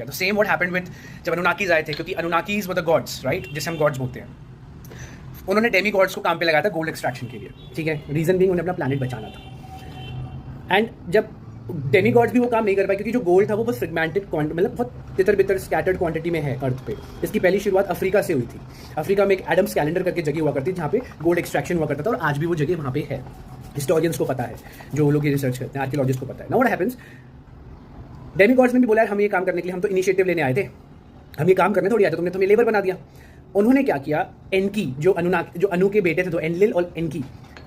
तो same what happened with जब अनुनाकीज आए थे, क्योंकि अनुनाकीज वर द गॉड्स, राइट, जिसे हम गॉड्स बोलते हैं। उन्होंने डेमी गॉड्स को काम पे लगाया था गोल्ड एक्सट्रैक्शन के लिए, ठीक है। रीजन भी उन्हें अपना प्लैनेट बचाना था। एंड जब डेमी गॉड्स भी वो काम नहीं कर पाए, क्योंकि जो गोल्ड था वो बस फ्रेगमेंटेड मतलब बहुत तितर बितर स्कैटर्ड क्वांटिटी में है अर्थ पे। इसकी पहली शुरुआत अफ्रीका से हुई थी। अफ्रीका में एक एडम्स कैलेंडर करके जगह हुआ करती जहाँ पे गोल्ड एक्सट्रैक्शन हुआ करता था, और आज भी वो जगह वहाँ पे है। हिस्टोरियंस को पता है, जो लोग ये रिसर्च करते हैं, आर्कियोलॉजिस्ट को पता है। Now what happens, Demi God's ने भी बोला हम ये काम करने के लिए हम तो इनिशिएटिव लेने आए थे, हम ये काम करने थोड़ी आए थे, तुमने तो हमें लेबर बना दिया। उन्होंने क्या किया, एनकी जो अनु के बेटे थे, तो एनलिल और एनकी,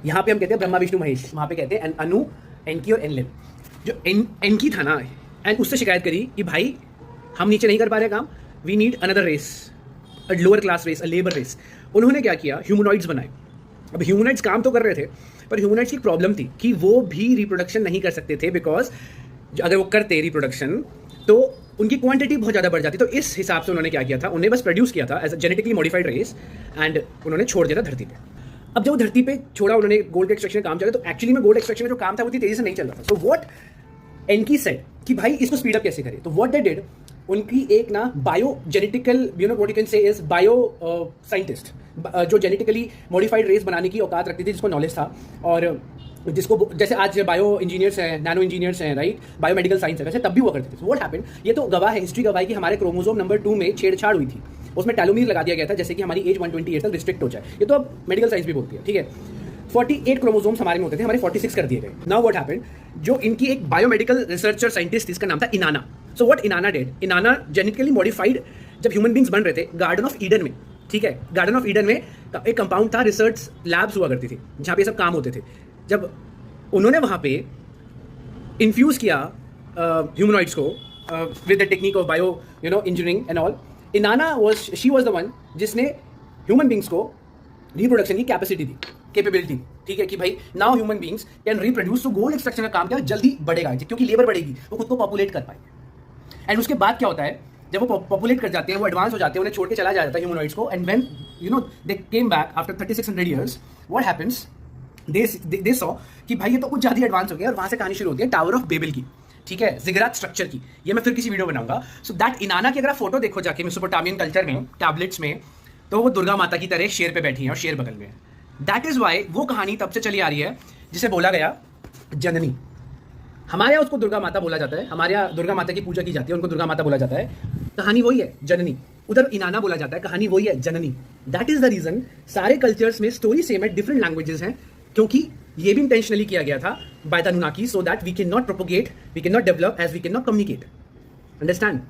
यहाँ पे हम कहते हैं ब्रह्मा विष्णु महेश, वहाँ पे कहते हैं अनु, एनकी और एनलिल। जो एनकी था ना, एंड उससे शिकायत करी कि भाई हम नीचे नहीं कर पा रहे काम, we need another race, a lower class race, a labour race. उन्होंने क्या किया, ह्यूमनॉइड्स बनाए। अब ह्यूमनॉइड्स काम तो कर रहे थे, पर ह्यूमनॉइड्स की प्रॉब्लम थी कि वो भी रिप्रोडक्शन नहीं कर सकते थे, बिकॉज अगर वो करते रिप्रोडक्शन तो उनकी क्वांटिटी बहुत ज़्यादा बढ़ जाती। तो इस हिसाब से उन्होंने क्या किया था, उन्हें बस प्रोड्यूस किया था as a genetically modified race, and उन्होंने छोड़ दिया था धरती पे। अब जब वो धरती पे छोड़ा, उन्होंने गोल्ड एक्सट्रैक्शन का काम चला, तो एक्चुअली में गोल्ड एक्सट्रैक्शन का जो काम था वो इतनी तेजी से नहीं चल रहा था। सो व्हाट एनकी सेड कि भाई इसको स्पीड अप कैसे करें। तो व्हाट दे डिड, उनकी एक ना bio genetical, you know what you can say is bio scientist, जो जेनेटिकली मॉडिफाइड रेस बनाने की औकात रखती थी, जिसको नॉलेज था, और जिसको जैसे आज बायो इंजीनियर्स हैं, नैनो इंजीनियर्स हैं, राइट, बायोमेडिकल साइंस है, वैसे तब भी हुआ करते थे। व्हाट हैपेंड, ये तो गवाह है, हिस्ट्री गवाह है कि हमारे क्रोमोसोम नंबर 2 में छेड़छाड़ हुई थी, उसमें टेलोमीर लगा दिया गया था, जैसे कि हमारी एज 128 तक रिस्ट्रिक्ट हो जाए। ये तो अब मेडिकल साइंस भी बोलती है, ठीक है। 48 क्रोमोसोम्स हमारे में होते थे, हमारे 46 कर दिए गए। नाउ व्हाट हैपेंड, जो इनकी एक बायोमेडिकल रिसर्चर साइंटिस्ट थी, इसका नाम था इनाना। So what इनाना did, इनाना genetically modified जब ह्यूमन बींग्स बन रहे थे गार्डन ऑफ ईडन में, ठीक है, गार्डन ऑफ ईडन में एक कंपाउंड था, रिसर्च लैब्स हुआ करती थी जहाँ पे सब काम होते थे। जब उन्होंने वहाँ पे इन्फ्यूज़ किया ह्यूमनॉइड्स को with the technique of bio engineering and all, इनाना she was the one जिसने ह्यूमन बींग्स को रिप्रोडक्शन की कैपेसिटी दी, कैपेबिलिटी, ठीक है, कि भाई now human beings can reproduce. तो गोल्ड एक्सट्रैक्शन का काम क्या जल्दी बढ़ेगा, क्योंकि लेबर बढ़ेगी, वो खुद को पॉपुलेट कर पाएंगे। एंड उसके बाद क्या होता है, जब वो पॉपुलेट कर जाते हैं, वो एडवांस हो जाते हैं, उन्हें छोड़ के चला जाता है ह्यूमनॉइड्स को। And when they came back after 3600 years, what happens, they saw कि भाई ये तो कुछ ज़्यादा एडवांस हो गया, और वहाँ से कहानी शुरू होती है टावर ऑफ बेबल की, ठीक है, जिगरात स्ट्रक्चर की। ये मैं फिर किसी वीडियो बनाऊंगा। सो दैट इनाना की अगर आप फोटो देखो जाके मेसोपोटामियन कल्चर में, टैबलेट्स में, तो वो दुर्गा माता की तरह शेर पे बैठी है और शेर बगल में है। दैट इज वाई वो कहानी तब से चली आ रही है जिसे बोला गया जननी। हमारे यहाँ उसको दुर्गा माता बोला जाता है, हमारे यहाँ दुर्गा माता की पूजा की जाती है, उनको दुर्गा माता बोला जाता है, कहानी वही है जननी। उधर इनाना बोला जाता है, कहानी वही है जननी। दैट इज द रीजन सारे कल्चर्स में स्टोरी सेम है, डिफरेंट लैंग्वेजेस हैं, क्योंकि ये भी इंटेंशनली किया गया था by the Anunnaki, so that we can not propagate, we can not develop as we can not communicate. Understand.